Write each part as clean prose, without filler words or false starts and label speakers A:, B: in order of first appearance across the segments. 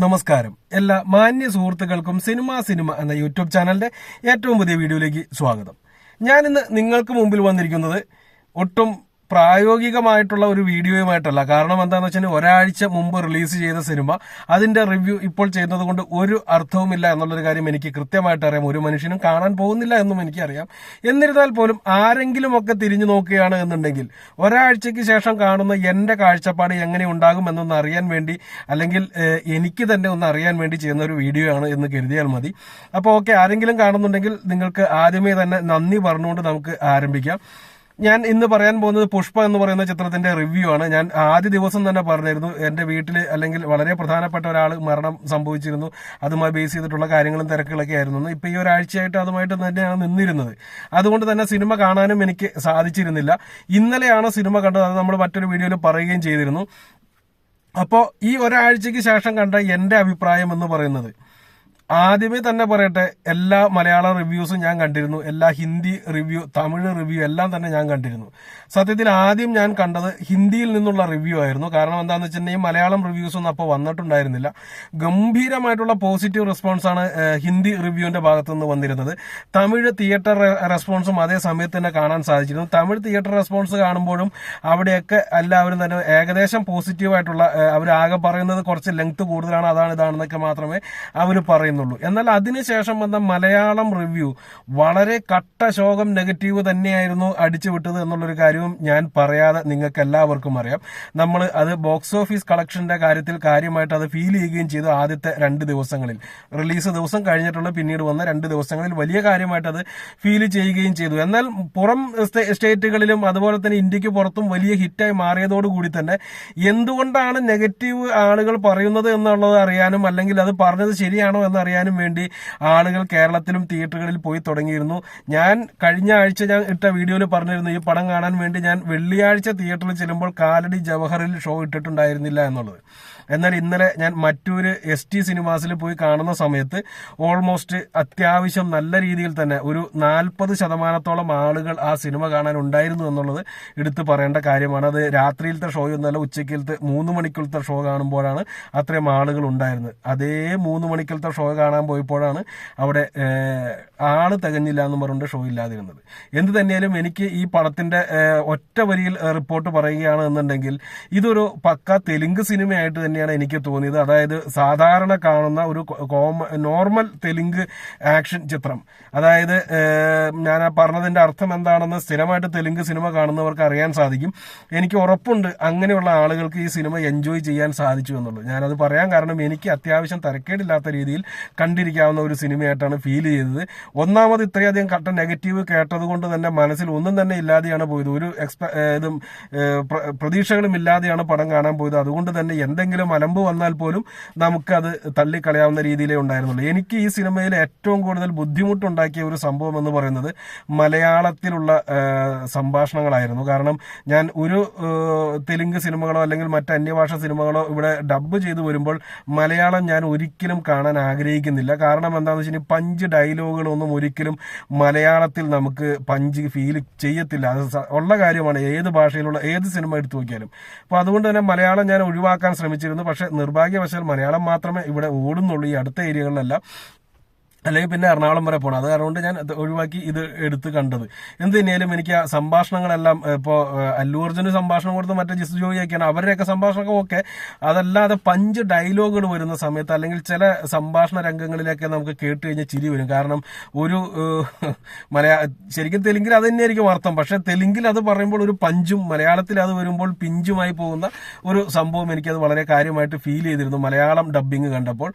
A: നമസ്കാരം. എല്ലാ മാന്യ സുഹൃത്തുക്കൾക്കും സിനിമ എന്ന യൂട്യൂബ് ചാനലിന്റെ ഏറ്റവും പുതിയ വീഡിയോയിലേക്ക് സ്വാഗതം. ഞാൻ ഇന്ന് നിങ്ങൾക്ക് മുമ്പിൽ വന്നിരിക്കുന്നത് ഒട്ടും പ്രായോഗികമായിട്ടുള്ള ഒരു വീഡിയോയുമായിട്ടല്ല. കാരണം എന്താണെന്ന് വെച്ചാൽ ഒരാഴ്ച മുമ്പ് റിലീസ് ചെയ്ത സിനിമ, അതിന്റെ റിവ്യൂ ഇപ്പോൾ ചെയ്യുന്നത് കൊണ്ട് ഒരു അർത്ഥവുമില്ല എന്നുള്ളൊരു കാര്യം എനിക്ക് കൃത്യമായിട്ട് അറിയാം. ഒരു മനുഷ്യനും കാണാൻ പോകുന്നില്ല എന്നും എനിക്കറിയാം. എന്നിരുന്നാൽ പോലും ആരെങ്കിലും ഒക്കെ തിരിഞ്ഞു നോക്കുകയാണ് എന്നുണ്ടെങ്കിൽ ഒരാഴ്ചയ്ക്ക് ശേഷം കാണുന്ന എന്റെ കാഴ്ചപ്പാട് എങ്ങനെ ഉണ്ടാകും എന്നൊന്ന് അറിയാൻ വേണ്ടി, അല്ലെങ്കിൽ എനിക്ക് തന്നെ ഒന്ന് അറിയാൻ വേണ്ടി ചെയ്യുന്ന ഒരു വീഡിയോ ആണ് എന്ന് കരുതിയാൽ മതി. അപ്പോൾ ഓക്കെ, ആരെങ്കിലും കാണുന്നുണ്ടെങ്കിൽ നിങ്ങൾക്ക് ആദ്യമേ തന്നെ നന്ദി പറഞ്ഞുകൊണ്ട് നമുക്ക് ആരംഭിക്കാം. ഞാൻ ഇന്ന് പറയാൻ പോകുന്നത് പുഷ്പ എന്ന് പറയുന്ന ചിത്രത്തിന്റെ റിവ്യൂ ആണ്. ഞാൻ ആദ്യ ദിവസം തന്നെ പറഞ്ഞിരുന്നു, എന്റെ വീട്ടിൽ അല്ലെങ്കിൽ വളരെ പ്രധാനപ്പെട്ട ഒരാൾ മരണം സംഭവിച്ചിരുന്നു, അതുമായി ബേസ് ചെയ്തിട്ടുള്ള കാര്യങ്ങളും തിരക്കുകളൊക്കെ ആയിരുന്നു. ഇപ്പൊ ഈ ഒരാഴ്ചയായിട്ട് അതുമായിട്ട് തന്നെയാണ് നിന്നിരുന്നത്. അതുകൊണ്ട് തന്നെ സിനിമ കാണാനും എനിക്ക് സാധിച്ചിരുന്നില്ല. ഇന്നലെയാണ് സിനിമ കണ്ടത്. അത് നമ്മൾ മറ്റൊരു വീഡിയോയിൽ പറയുകയും ചെയ്തിരുന്നു. അപ്പോൾ ഈ ഒരാഴ്ചയ്ക്ക് ശേഷം കണ്ട എന്റെ അഭിപ്രായം എന്ന് പറയുന്നത്, ആദ്യമേ തന്നെ പറയട്ടെ, എല്ലാ മലയാളം റിവ്യൂസും ഞാൻ കണ്ടിരുന്നു, എല്ലാ ഹിന്ദി റിവ്യൂ, തമിഴ് റിവ്യൂ എല്ലാം തന്നെ ഞാൻ കണ്ടിരുന്നു. സത്യത്തിൽ ആദ്യം ഞാൻ കണ്ടത് ഹിന്ദിയിൽ നിന്നുള്ള റിവ്യൂ ആയിരുന്നു. കാരണം എന്താണെന്ന് വെച്ചിട്ടുണ്ടെങ്കിൽ മലയാളം റിവ്യൂസ് ഒന്നും അപ്പോൾ വന്നിട്ടുണ്ടായിരുന്നില്ല. ഗംഭീരമായിട്ടുള്ള പോസിറ്റീവ് റെസ്പോൺസ് ആണ് ഹിന്ദി റിവ്യൂവിന്റെ ഭാഗത്തു നിന്ന് വന്നിരുന്നത്. തമിഴ് തിയേറ്റർ റെസ്പോൺസും അതേ സമയത്ത് തന്നെ കാണാൻ സാധിച്ചിരുന്നു. തമിഴ് തിയേറ്റർ റെസ്പോൺസ് കാണുമ്പോഴും അവിടെയൊക്കെ എല്ലാവരും തന്നെ ഏകദേശം പോസിറ്റീവായിട്ടുള്ള, അവരാകെ പറയുന്നത് കുറച്ച് ലെങ്ത് കൂടുതലാണ്, അതാണ് ഇതാണെന്നൊക്കെ മാത്രമേ അവർ പറയുന്നുള്ളൂ. എന്നാൽ അതിനുശേഷം വന്ന മലയാളം റിവ്യൂ വളരെ കട്ട ശോകം നെഗറ്റീവ് തന്നെയായിരുന്നു അടിച്ചുവിട്ടത് എന്നുള്ളൊരു കാര്യവും ഞാൻ പറയാതെ നിങ്ങൾക്ക് എല്ലാവർക്കും അറിയാം. നമ്മൾ അത് ബോക്സ് ഓഫീസ് കളക്ഷന്റെ കാര്യത്തിൽ കാര്യമായിട്ട് അത് ഫീൽ ചെയ്യുകയും ചെയ്തു. ആദ്യത്തെ 2 ദിവസങ്ങളിൽ, റിലീസ് ദിവസം കഴിഞ്ഞിട്ടുള്ള പിന്നീട് വന്ന 2 ദിവസങ്ങളിൽ വലിയ കാര്യമായിട്ട് അത് ഫീൽ ചെയ്യുകയും ചെയ്തു. എന്നാൽ പുറം സ്റ്റേറ്റുകളിലും അതുപോലെ തന്നെ ഇന്ത്യക്ക് പുറത്തും വലിയ ഹിറ്റായി മാറിയതോടുകൂടി തന്നെ എന്തുകൊണ്ടാണ് നെഗറ്റീവ് ആളുകൾ പറയുന്നത് എന്നുള്ളത് അറിയാനും, അല്ലെങ്കിൽ അത് പറഞ്ഞത് ശരിയാണോ എന്നറിയാനും വേണ്ടി ആളുകൾ കേരളത്തിലും തിയേറ്ററുകളിൽ പോയി തുടങ്ങിയിരുന്നു. ഞാൻ കഴിഞ്ഞ ആഴ്ച ഞാൻ ഇട്ട വീഡിയോയിൽ പറഞ്ഞിരുന്നു, ഈ പടം കാണാൻ വേണ്ടി ഞാൻ വെള്ളിയാഴ്ച തിയേറ്ററിൽ ചെല്ലുമ്പോൾ കാലടി ജവഹറിൽ ഷോ ഇട്ടിട്ടുണ്ടായിരുന്നില്ല എന്നുള്ളത്. എന്നാൽ ഇന്നലെ ഞാൻ മറ്റൊരു ST സിനിമാസിൽ പോയി കാണുന്ന സമയത്ത് ഓൾമോസ്റ്റ് അത്യാവശ്യം നല്ല രീതിയിൽ തന്നെ ഒരു 40% ആളുകൾ ആ സിനിമ കാണാൻ ഉണ്ടായിരുന്നു എന്നുള്ളത് എടുത്തു പറയേണ്ട കാര്യമാണ്. അത് രാത്രിയിലത്തെ ഷോയൊന്നല്ല, ഉച്ചയ്ക്കലത്തെ 3 മണിക്കുലത്തെ ഷോ കാണുമ്പോഴാണ് അത്രയും ആളുകൾ ഉണ്ടായിരുന്നത്. അതേ 3 മണിക്കുലത്തെ ഷോ കാണാൻ പോയപ്പോഴാണ് അവിടെ ആള് തികഞ്ഞില്ല എന്ന് പറഞ്ഞുകൊണ്ട് ഷോ ഇല്ലാതിരുന്നത്. എന്ത് തന്നെയാലും എനിക്ക് ഈ പടത്തിന്റെ ഒറ്റ വരിയിൽ റിപ്പോർട്ട് പറയുകയാണ് എന്നുണ്ടെങ്കിൽ, ഇതൊരു പക്ക തെലുങ്ക് സിനിമയായിട്ട് തന്നെയാണ് എനിക്ക് തോന്നിയത്. അതായത് സാധാരണ കാണുന്ന ഒരു നോർമൽ തെലുങ്ക് ആക്ഷൻ ചിത്രം. അതായത് ഞാൻ പറഞ്ഞതിന്റെ അർത്ഥം എന്താണെന്ന് സ്ഥിരമായിട്ട് തെലുങ്ക് സിനിമ കാണുന്നവർക്ക് അറിയാൻ സാധിക്കും. എനിക്ക് ഉറപ്പുണ്ട് അങ്ങനെയുള്ള ആളുകൾക്ക് ഈ സിനിമ എൻജോയ് ചെയ്യാൻ സാധിച്ചു എന്നുള്ളത്. ഞാനത് പറയാൻ കാരണം, എനിക്ക് അത്യാവശ്യം തരക്കേടില്ലാത്ത രീതിയിൽ കണ്ടിരിക്കാവുന്ന ഒരു സിനിമയായിട്ടാണ് ഫീൽ ചെയ്തത്. ഒന്നാമത് ഇത്രയധികം കട്ട നെഗറ്റീവ് കേട്ടത് കൊണ്ട് തന്നെ മനസ്സിൽ ഒന്നും തന്നെ ഇല്ലാതെയാണ് പോയത്. ഒരു പ്രതീക്ഷകളും ഇല്ലാതെയാണ് പടം കാണാൻ പോയത്. അതുകൊണ്ട് തന്നെ എന്തെങ്കിലും അലമ്പ് വന്നാൽ പോലും നമുക്കത് തള്ളിക്കളയാവുന്ന രീതിയിലേ ഉണ്ടായിരുന്നുള്ളൂ. എനിക്ക് ഈ സിനിമയിൽ ഏറ്റവും കൂടുതൽ ബുദ്ധിമുട്ടുണ്ടാക്കിയ ഒരു സംഭവം എന്ന് പറയുന്നത് മലയാളത്തിലുള്ള സംഭാഷണങ്ങളായിരുന്നു. കാരണം ഞാൻ ഒരു തെലുങ്ക് സിനിമകളോ അല്ലെങ്കിൽ മറ്റ് അന്യഭാഷ സിനിമകളോ ഇവിടെ ഡബ് ചെയ്ത് വരുമ്പോൾ മലയാളം ഞാൻ ഒരിക്കലും കാണാൻ ആഗ്രഹിക്കുന്നില്ല. കാരണം എന്താണെന്ന് വെച്ചാൽ പഞ്ച് ഡയലോഗുകളൊന്നും ഒരിക്കലും മലയാളത്തിൽ നമുക്ക് പഞ്ച് ഫീൽ ചെയ്യത്തില്ല. അത് ഉള്ള കാര്യമാണ്, ഏത് ഭാഷയിലുള്ള ഏത് സിനിമ എടുത്തു നോക്കിയാലും. അപ്പൊ അതുകൊണ്ട് തന്നെ മലയാളം ഞാൻ ഒഴിവാക്കാൻ ശ്രമിച്ചിരുന്നു. പക്ഷെ നിർഭാഗ്യവശാൽ മലയാളം മാത്രമേ ഇവിടെ ഓടുന്നുള്ളൂ, ഈ അടുത്ത ഏരിയകളിലെല്ലാം. അല്ലെങ്കിൽ പിന്നെ എറണാകുളം വരെ പോകണം. അത് കാരണം ഞാൻ ഒഴിവാക്കി ഇത് എടുത്ത് കണ്ടത്. എന്ത് തന്നെയാലും എനിക്ക് ആ സംഭാഷണങ്ങളെല്ലാം, ഇപ്പോൾ അല്ലു അർജുന് സംഭാഷണം കൊടുത്ത് മറ്റേ ജിസ് ജോയിയൊക്കെയാണ്, അവരുടെയൊക്കെ സംഭാഷണമൊക്കെ ഓക്കെ. അതല്ലാതെ പഞ്ച് ഡയലോഗുകൾ വരുന്ന സമയത്ത് അല്ലെങ്കിൽ ചില സംഭാഷണ രംഗങ്ങളിലൊക്കെ നമുക്ക് കേട്ട് കഴിഞ്ഞാൽ ചിരി വരും. കാരണം ഒരു ശരിക്കും തെലുങ്കിൽ അത് തന്നെയായിരിക്കും അർത്ഥം, പക്ഷെ തെലുങ്കിൽ അത് പറയുമ്പോൾ ഒരു പഞ്ചും, മലയാളത്തിൽ അത് വരുമ്പോൾ പിഞ്ചുമായി പോകുന്ന ഒരു സംഭവം എനിക്കത് വളരെ കാര്യമായിട്ട് ഫീൽ ചെയ്തിരുന്നു മലയാളം ഡബ്ബിങ് കണ്ടപ്പോൾ.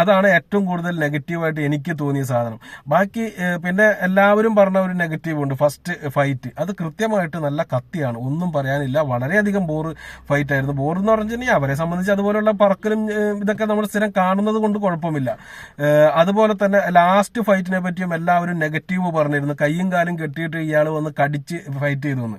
A: അതാണ് ഏറ്റവും കൂടുതൽ നെഗറ്റീവായിട്ട് എനിക്ക് തോന്നിയ സാധനം. ബാക്കി പിന്നെ എല്ലാവരും പറഞ്ഞ ഒരു നെഗറ്റീവ് ഉണ്ട്, ഫസ്റ്റ് ഫൈറ്റ്. അത് കൃത്യമായിട്ട് നല്ല കത്തിയാണ്, ഒന്നും പറയാനില്ല. വളരെയധികം ബോർ ഫൈറ്റ് ആയിരുന്നു. ബോർ എന്ന് പറഞ്ഞിട്ടുണ്ടെങ്കിൽ അവരെ സംബന്ധിച്ച് അതുപോലെയുള്ള പറക്കലും ഇതൊക്കെ നമ്മൾ സ്ഥിരം കാണുന്നത് കൊണ്ട് കുഴപ്പമില്ല. അതുപോലെ തന്നെ ലാസ്റ്റ് ഫൈറ്റിനെ പറ്റിയും എല്ലാവരും നെഗറ്റീവ് പറഞ്ഞിരുന്നു. കയ്യും കാലും കെട്ടിയിട്ട് ഇയാൾ വന്ന് കടിച്ച് ഫൈറ്റ് ചെയ്തു.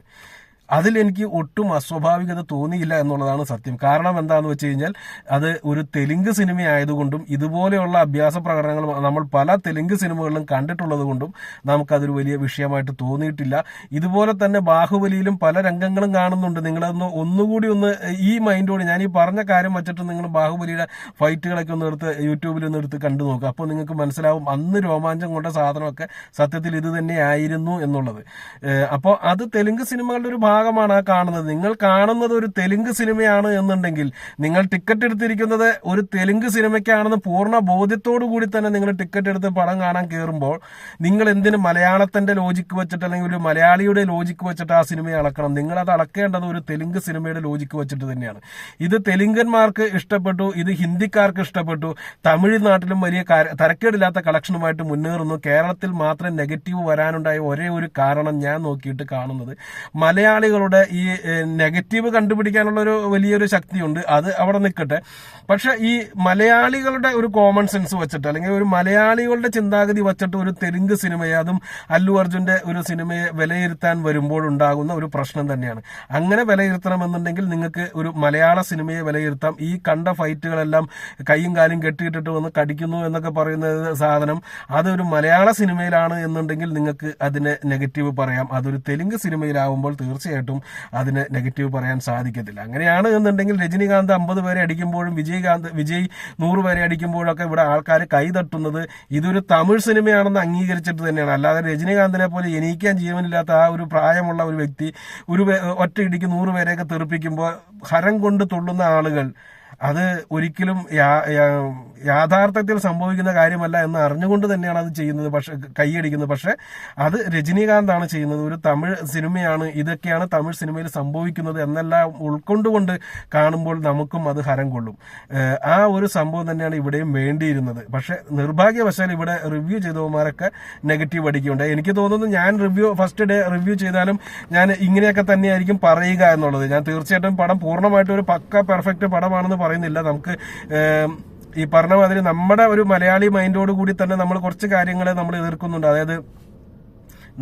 A: അതിലെനിക്ക് ഒട്ടും അസ്വാഭാവികത തോന്നിയില്ല എന്നുള്ളതാണ് സത്യം. കാരണം എന്താണെന്ന് വെച്ച് കഴിഞ്ഞാൽ അത് ഒരു തെലുങ്ക് സിനിമ ആയതുകൊണ്ടും ഇതുപോലെയുള്ള അഭ്യാസ പ്രകടനങ്ങൾ നമ്മൾ പല തെലുങ്ക് സിനിമകളിലും കണ്ടിട്ടുള്ളത് കൊണ്ടും നമുക്കതൊരു വലിയ വിഷയമായിട്ട് തോന്നിയിട്ടില്ല. ഇതുപോലെ തന്നെ ബാഹുബലിയിലും പല രംഗങ്ങളും കാണുന്നുണ്ട്. നിങ്ങളതൊന്ന് ഒന്നുകൂടി ഒന്ന് ഈ മൈൻഡോട് ഞാൻ ഈ പറഞ്ഞ കാര്യം വെച്ചിട്ട് നിങ്ങൾ ബാഹുബലിയുടെ ഫൈറ്റുകളൊക്കെ ഒന്ന് എടുത്ത് യൂട്യൂബിൽ ഒന്ന് എടുത്ത് കണ്ടു നോക്കുക. അപ്പോൾ നിങ്ങൾക്ക് മനസ്സിലാവും അന്ന് രോമാഞ്ചം കൊണ്ട സാധനമൊക്കെ സത്യത്തിൽ ഇത് തന്നെയായിരുന്നു എന്നുള്ളത്. അപ്പോൾ അത് തെലുങ്ക് സിനിമകളുടെ ഒരു ഭാഗമാണ് ആ കാണുന്നത്. നിങ്ങൾ കാണുന്നത് ഒരു തെലുങ്ക് സിനിമയാണ് എന്നുണ്ടെങ്കിൽ, നിങ്ങൾ ടിക്കറ്റ് എടുത്തിരിക്കുന്നത് ഒരു തെലുങ്ക് സിനിമയ്ക്കാണെന്ന് പൂർണ്ണ ബോധ്യത്തോടു കൂടി തന്നെ നിങ്ങൾ ടിക്കറ്റ് എടുത്ത് പടം കാണാൻ കയറുമ്പോൾ നിങ്ങൾ എന്തിന് മലയാളത്തിന്റെ ലോജിക്ക് വെച്ചിട്ട് അല്ലെങ്കിൽ ഒരു മലയാളിയുടെ ലോജിക്ക് വെച്ചിട്ട് ആ സിനിമയെ അളക്കണം? നിങ്ങൾ അത് അളക്കേണ്ടത് ഒരു തെലുങ്ക് സിനിമയുടെ ലോജിക്ക് വെച്ചിട്ട് തന്നെയാണ്. ഇത് തെലുങ്കന്മാർക്ക് ഇഷ്ടപ്പെട്ടു, ഇത് ഹിന്ദിക്കാർക്ക് ഇഷ്ടപ്പെട്ടു, തമിഴ്നാട്ടിലും വലിയ തരക്കേടില്ലാത്ത കളക്ഷനുമായിട്ട് മുന്നേറുന്നു. കേരളത്തിൽ മാത്രം നെഗറ്റീവ് വരാനുണ്ടായ ഒരേ ഒരു കാരണം ഞാൻ നോക്കിയിട്ട് കാണുന്നത് മലയാളികളുടെ ഈ നെഗറ്റീവ് കണ്ടുപിടിക്കാനുള്ള ഒരു വലിയൊരു ശക്തിയുണ്ട്. അത് അവിടെ നിൽക്കട്ടെ. പക്ഷെ ഈ മലയാളികളുടെ ഒരു കോമൺ സെൻസ് വെച്ചിട്ട് അല്ലെങ്കിൽ ഒരു മലയാളികളുടെ ചിന്താഗതി വെച്ചിട്ട് ഒരു തെലുങ്ക് സിനിമയെ, അതും അല്ലു അർജുന്റെ ഒരു സിനിമയെ വിലയിരുത്താൻ വരുമ്പോൾ ഉണ്ടാകുന്ന ഒരു പ്രശ്നം തന്നെയാണ്. അങ്ങനെ വിലയിരുത്തണമെന്നുണ്ടെങ്കിൽ നിങ്ങൾക്ക് ഒരു മലയാള സിനിമയെ വിലയിരുത്താം. ഈ കണ്ട ഫൈറ്റുകളെല്ലാം കൈയും കാലും കെട്ടിയിട്ടിട്ട് വന്ന് കടിക്കുന്നു എന്നൊക്കെ പറയുന്ന സാധനം അതൊരു മലയാള സിനിമയിലാണ് എന്നുണ്ടെങ്കിൽ നിങ്ങൾക്ക് അതിനെ നെഗറ്റീവ് പറയാം. അതൊരു തെലുങ്ക് സിനിമയിലാവുമ്പോൾ തീർച്ചയായിട്ടും അതിന് നെഗറ്റീവ് പറയാൻ സാധിക്കത്തില്ല. അങ്ങനെയാണ് എന്നുണ്ടെങ്കിൽ രജനികാന്ത് 50 പേരെ അടിക്കുമ്പോഴും വിജയ് 100 പേരെ അടിക്കുമ്പോഴൊക്കെ ഇവിടെ ആൾക്കാർ കൈതട്ടുന്നത് ഇതൊരു തമിഴ് സിനിമയാണെന്ന് അംഗീകരിച്ചിട്ട് തന്നെയാണ്. അല്ലാതെ രജനികാന്തിനെ പോലെ എണീക്കാൻ ജീവനില്ലാത്ത ആ ഒരു പ്രായമുള്ള ഒരു വ്യക്തി ഒരു ഒറ്റ ഇടിക്ക് 100 പേരെയൊക്കെ തെറിപ്പിക്കുമ്പോൾ ഹരം കൊണ്ട് തുള്ളുന്ന ആളുകൾ അത് ഒരിക്കലും യാഥാർത്ഥ്യത്തിൽ സംഭവിക്കുന്ന കാര്യമല്ല എന്ന് അറിഞ്ഞുകൊണ്ട് തന്നെയാണ് അത് ചെയ്യുന്നത്, പക്ഷെ കൈയടിക്കുന്നത്. പക്ഷെ അത് രജനീകാന്താണ് ചെയ്യുന്നത്. ഒരു തമിഴ് സിനിമയാണ്, ഇതൊക്കെയാണ് തമിഴ് സിനിമയിൽ സംഭവിക്കുന്നത് എന്നെല്ലാം ഉൾക്കൊണ്ടുകൊണ്ട് കാണുമ്പോൾ നമുക്കും അത് ഹരം കൊള്ളും. ആ ഒരു സംഭവം തന്നെയാണ് ഇവിടെയും വേണ്ടിയിരുന്നത്. പക്ഷെ നിർഭാഗ്യവശാൽ ഇവിടെ റിവ്യൂ ചെയ്തവന്മാരൊക്കെ നെഗറ്റീവ് അടിക്കുന്നുണ്ട്. എനിക്ക് തോന്നുന്നു ഞാൻ ഫസ്റ്റ് ഡേ റിവ്യൂ ചെയ്താലും ഞാൻ ഇങ്ങനെയൊക്കെ തന്നെയായിരിക്കും പറയുക എന്നുള്ളത്. ഞാൻ തീർച്ചയായിട്ടും പടം പൂർണ്ണമായിട്ടും ഒരു പക്ക പെർഫെക്റ്റ് പടമാണെന്ന് പറയുന്നില്ല. നമുക്ക് ഈ പറഞ്ഞ മാതിരി നമ്മുടെ ഒരു മലയാളി മൈൻഡോട് കൂടി തന്നെ നമ്മൾ കുറച്ച് കാര്യങ്ങളെ നമ്മൾ എതിർക്കുന്നുണ്ട്. അതായത്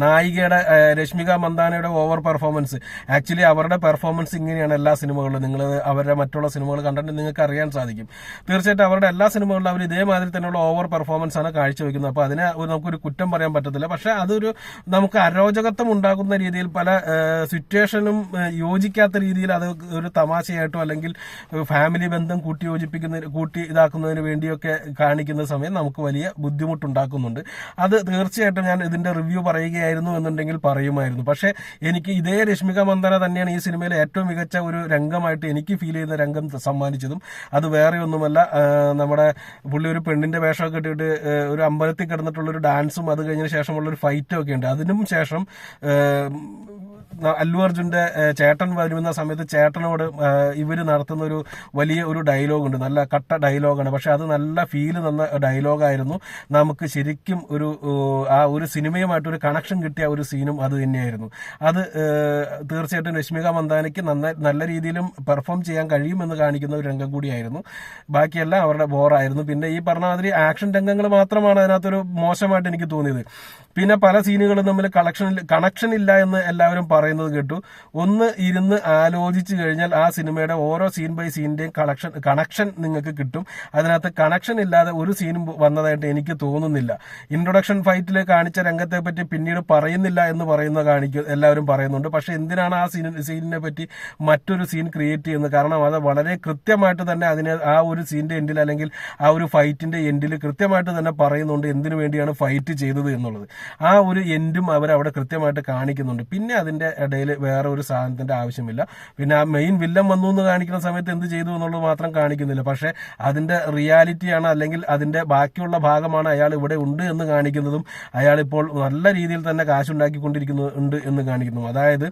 A: നായികയുടെ രശ്മിക മന്ദാനയുടെ ഓവർ പെർഫോമൻസ്. ആക്ച്വലി അവരുടെ പെർഫോമൻസ് ഇങ്ങനെയാണ് എല്ലാ സിനിമകളിലും. നിങ്ങൾ അവരുടെ മറ്റുള്ള സിനിമകൾ കണ്ടിട്ട് നിങ്ങൾക്ക് അറിയാൻ സാധിക്കും. തീർച്ചയായിട്ടും അവരുടെ എല്ലാ സിനിമകളിലും അവർ ഇതേമാതിരി തന്നെയുള്ള ഓവർ പെർഫോമൻസ് ആണ് കാഴ്ചവെക്കുന്നത്. അപ്പോൾ അതിനെ നമുക്കൊരു കുറ്റം പറയാൻ പറ്റത്തില്ല. പക്ഷെ അതൊരു നമുക്ക് അരോചകത്വം ഉണ്ടാക്കുന്ന രീതിയിൽ പല സിറ്റുവേഷനും യോജിക്കാത്ത രീതിയിൽ അത് ഒരു തമാശയായിട്ടോ അല്ലെങ്കിൽ ഫാമിലി ബന്ധം കൂട്ടി ഇതാക്കുന്നതിന് വേണ്ടിയൊക്കെ കാണിക്കുന്ന സമയം നമുക്ക് വലിയ ബുദ്ധിമുട്ടുണ്ടാക്കുന്നുണ്ട്. അത് തീർച്ചയായിട്ടും ഞാൻ ഇതിന്റെ റിവ്യൂ പറയുകയായിരുന്നു എന്നുണ്ടെങ്കിൽ പറയുമായിരുന്നു. പക്ഷെ എനിക്ക് ഇതേ രശ്മിക മന്ദാന തന്നെയാണ് ഈ സിനിമയിലെ ഏറ്റവും മികച്ച ഒരു രംഗമായിട്ട് എനിക്ക് ഫീൽ ചെയ്യുന്ന രംഗം സമ്മാനിച്ചതും. അത് വേറെ ഒന്നുമല്ല, നമ്മുടെ പുള്ളി ഒരു പെണ്ണിന്റെ വേഷമൊക്കെ ഇട്ടിട്ട് ഒരു അമ്പലത്തിൽ കിടന്നിട്ടുള്ള ഒരു ഡാൻസും അത് കഴിഞ്ഞ ശേഷമുള്ള ഒരു ഫൈറ്റും ഒക്കെ ഉണ്ട്. അതിനും ശേഷം അല്ലു അർജുന്റെ ചേട്ടൻ വരുന്ന സമയത്ത് ചേട്ടനോട് ഇവര് നടത്തുന്ന ഒരു വലിയ ഒരു ഡയലോഗുണ്ട്. നല്ല കട്ട ഡയലോഗാണ്, പക്ഷെ അത് നല്ല ഫീല് തന്ന ഡയലോഗായിരുന്നു. നമുക്ക് ശരിക്കും ആ ഒരു സിനിമയുമായിട്ടൊരു കണക്ഷൻ കിട്ടിയ ഒരു സീനും അത് തന്നെയായിരുന്നു. അത് തീർച്ചയായിട്ടും രശ്മിക മന്ദാനയ്ക്ക് നല്ല രീതിയിലും പെർഫോം ചെയ്യാൻ കഴിയുമെന്ന് കാണിക്കുന്ന ഒരു രംഗം കൂടിയായിരുന്നു. ബാക്കിയെല്ലാം അവരുടെ ബോറായിരുന്നു. പിന്നെ ഈ പറഞ്ഞ മാതിരി ആക്ഷൻ രംഗങ്ങൾ മാത്രമാണ് അതിനകത്തൊരു മോശമായിട്ട് എനിക്ക് തോന്നിയത്. പിന്നെ പല സീനുകളും തമ്മിൽ കണക്ഷൻ ഇല്ല എന്ന് എല്ലാവരും പറയുന്നത് കേട്ടു. ഒന്ന് ഇരുന്ന് ആലോചിച്ച് കഴിഞ്ഞാൽ ആ സിനിമയുടെ ഓരോ സീൻ ബൈ സീനിന്റെയും കണക്ഷൻ നിങ്ങൾക്ക് കിട്ടും. അതിനകത്ത് കണക്ഷൻ ഇല്ലാതെ ഒരു സീനും വന്നതായിട്ട് എനിക്ക് തോന്നുന്നില്ല. ഇൻട്രൊഡക്ഷൻ ഫൈറ്റിൽ കാണിച്ച രംഗത്തെ പറ്റി പിന്നീട് പറയുന്നില്ല എന്ന് എല്ലാവരും പറയുന്നുണ്ട്. പക്ഷെ എന്തിനാണ് ആ സീനിനെ പറ്റി മറ്റൊരു സീൻ ക്രിയേറ്റ് ചെയ്യുന്നത്? കാരണം അത് വളരെ കൃത്യമായിട്ട് തന്നെ ആ ഒരു സീനിന്റെ എൻഡിൽ അല്ലെങ്കിൽ ആ ഒരു ഫൈറ്റിന്റെ എൻഡിൽ കൃത്യമായിട്ട് തന്നെ പറയുന്നുണ്ട് എന്തിനു വേണ്ടിയാണ് ഫൈറ്റ് ചെയ്തത് എന്നുള്ളത്. ആ ഒരു എൻഡും അവരവിടെ കൃത്യമായിട്ട് കാണിക്കുന്നുണ്ട്. പിന്നെ അതിന്റെ ഇടയിൽ വേറെ ഒരു സാധനത്തിന്റെ ആവശ്യമില്ല. പിന്നെ ആ മെയിൻ വില്ലൻ വന്നു എന്ന് കാണിക്കുന്ന സമയത്ത് എന്ത് ചെയ്തു എന്നുള്ളത് മാത്രം കാണിക്കുന്നില്ല. പക്ഷെ അതിന്റെ റിയാലിറ്റിയാണ് അല്ലെങ്കിൽ അതിന്റെ ബാക്കിയുള്ള ഭാഗമാണ് അയാൾ ഇവിടെ ഉണ്ട് എന്ന് കാണിക്കുന്നതും അയാൾ ഇപ്പോൾ നല്ല രീതിയിൽ തന്നെ കാശുണ്ടാക്കിക്കൊണ്ടിരിക്കുന്നുണ്ട് എന്ന് കാണിക്കുന്നു. അതായത്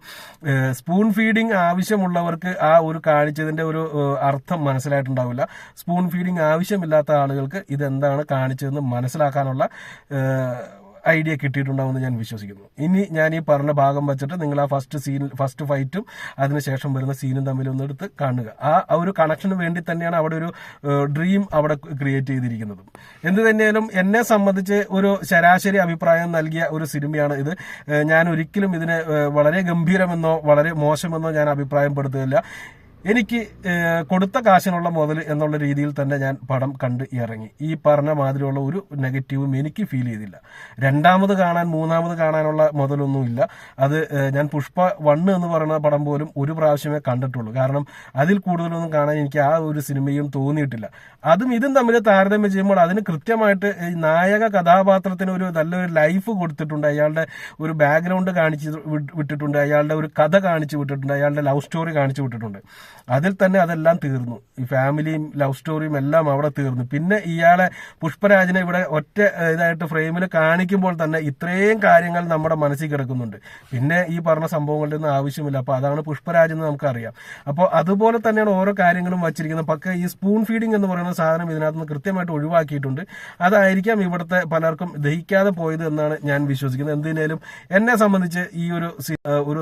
A: സ്പൂൺ ഫീഡിങ് ആവശ്യമുള്ളവർക്ക് ആ ഒരു കാണിച്ചതിന്റെ ഒരു അർത്ഥം മനസ്സിലായിട്ടുണ്ടാവില്ല. സ്പൂൺ ഫീഡിങ് ആവശ്യമില്ലാത്ത ആളുകൾക്ക് ഇതെന്താണ് കാണിച്ചതെന്ന് മനസ്സിലാക്കാനുള്ള ഐഡിയ കിട്ടിയിട്ടുണ്ടാവുമെന്ന് ഞാൻ വിശ്വസിക്കുന്നു. ഇനി ഞാൻ ഈ പറഞ്ഞ ഭാഗം വെച്ചിട്ട് നിങ്ങൾ ആ ഫസ്റ്റ് ഫൈറ്റും അതിനുശേഷം വരുന്ന സീനും തമ്മിൽ ഒന്ന് എടുത്ത് കാണുക. ആ ഒരു കണക്ഷന് വേണ്ടി തന്നെയാണ് അവിടെ ഒരു ഡ്രീം അവിടെ ക്രിയേറ്റ് ചെയ്തിരിക്കുന്നത്. എന്ത് തന്നെയാലും എന്നെ സംബന്ധിച്ച് ഒരു ശരാശരി അഭിപ്രായം നൽകിയ ഒരു സിനിമയാണ് ഇത്. ഞാൻ ഒരിക്കലും ഇതിനെ വളരെ ഗംഭീരമെന്നോ വളരെ മോശമെന്നോ ഞാൻ അഭിപ്രായപ്പെടുത്തുകയില്ല. എനിക്ക് കൊടുത്ത കാശിനുള്ള മുതൽ എന്നുള്ള രീതിയിൽ തന്നെ ഞാൻ പടം കണ്ട് ഇറങ്ങി. ഈ പറഞ്ഞ മാതിരിയുള്ള ഒരു നെഗറ്റീവും എനിക്ക് ഫീൽ ചെയ്തില്ല. രണ്ടാമത് കാണാൻ മൂന്നാമത് കാണാനുള്ള മുതലൊന്നുമില്ല. അത് ഞാൻ പുഷ്പ 1 എന്ന് പറയുന്ന പടം പോലും ഒരു പ്രാവശ്യമേ കണ്ടിട്ടുള്ളൂ. കാരണം അതിൽ കൂടുതലൊന്നും കാണാൻ എനിക്ക് ആ ഒരു സിനിമയും തോന്നിയിട്ടില്ല. അതും ഇതും തമ്മിൽ താരതമ്യം ചെയ്യുമ്പോൾ അതിന് കൃത്യമായിട്ട് ഈ നായക കഥാപാത്രത്തിന് ഒരു നല്ലൊരു ലൈഫ് കൊടുത്തിട്ടുണ്ട്. അയാളുടെ ഒരു ബാക്ക്ഗ്രൗണ്ട് കാണിച്ച് വിട്ടിട്ടുണ്ട്, അയാളുടെ ഒരു കഥ കാണിച്ചു വിട്ടിട്ടുണ്ട്, അയാളുടെ ലവ് സ്റ്റോറി കാണിച്ചു വിട്ടിട്ടുണ്ട്. അതിൽ തന്നെ അതെല്ലാം തീർന്നു. ഈ ഫാമിലിയും ലവ് സ്റ്റോറിയും എല്ലാം അവിടെ തീർന്നു. പിന്നെ ഇയാളെ പുഷ്പരാജിനെ ഇവിടെ ഒറ്റ ഇതായിട്ട് ഫ്രെയിമിൽ കാണിക്കുമ്പോൾ തന്നെ ഇത്രയും കാര്യങ്ങൾ നമ്മുടെ മനസ്സിൽ കിടക്കുന്നുണ്ട്. പിന്നെ ഈ പറഞ്ഞ സംഭവങ്ങളുടെ ഒന്നും ആവശ്യമില്ല. അപ്പോൾ അതാണ് പുഷ്പരാജ് എന്ന് നമുക്കറിയാം. അപ്പോൾ അതുപോലെ തന്നെയാണ് ഓരോ കാര്യങ്ങളും വച്ചിരിക്കുന്നത്. പക്ഷേ ഈ സ്പൂൺ ഫീഡിംഗ് എന്ന് പറയുന്ന സാധനം ഇതിനകത്ത് നിന്ന് കൃത്യമായിട്ട് ഒഴിവാക്കിയിട്ടുണ്ട്. അതായിരിക്കാം ഇവിടുത്തെ പലർക്കും ദഹിക്കാതെ പോയത് എന്നാണ് ഞാൻ വിശ്വസിക്കുന്നത്. എന്തിനേലും എന്നെ സംബന്ധിച്ച് ഈ ഒരു